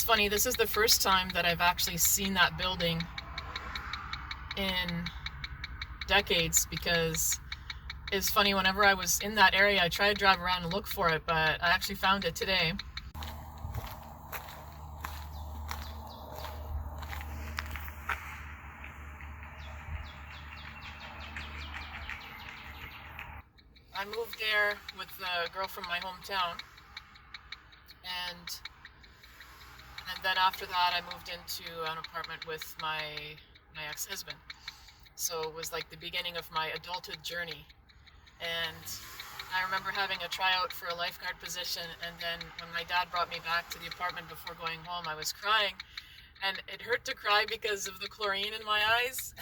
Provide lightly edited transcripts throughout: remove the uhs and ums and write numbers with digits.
It's funny, this is the first time that I've actually seen that building in decades, because it's funny, whenever I was in that area, I tried to drive around and look for it, but I actually found it today. I moved there with a girl from my hometown, and then after that I moved into an apartment with my ex-husband. So it was like the beginning of my adulthood journey. And I remember having a tryout for a lifeguard position, and then when my dad brought me back to the apartment before going home, I was crying, and it hurt to cry because of the chlorine in my eyes.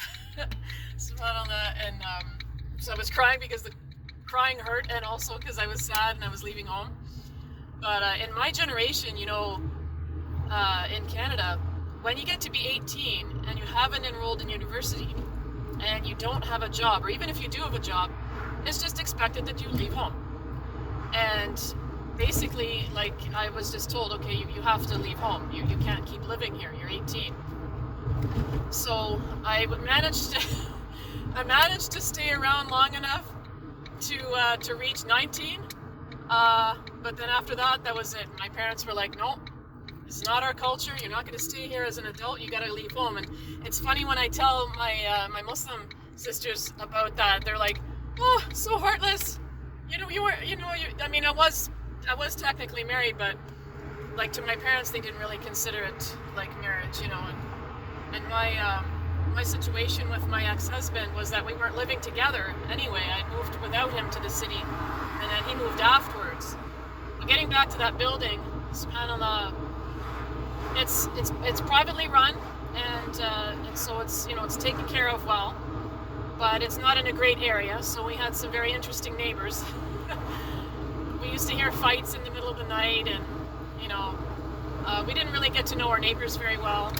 So I was crying because the crying hurt, and also because I was sad and I was leaving home. But in my generation, in Canada, when you get to be 18 and you haven't enrolled in university and you don't have a job, or even if you do have a job, it's just expected that you leave home. And basically, like, I was just told, okay, you have to leave home. You can't keep living here. You're 18. So I managed to stay around long enough to reach 19. But then after that was it. My parents were like, no, it's not our culture. You're not going to stay here as an adult. You got to leave home. And it's funny when I tell my Muslim sisters about that. They're like, oh, so heartless. I was technically married, but like, to my parents, they didn't really consider it like marriage, And my situation with my ex-husband was that we weren't living together anyway. I moved without him to the city, and then he moved afterwards. But getting back to that building, subhanAllah, it's privately run, and so it's taken care of well, but it's not in a great area, so we had some very interesting neighbors. We used to hear fights in the middle of the night, and we didn't really get to know our neighbors very well.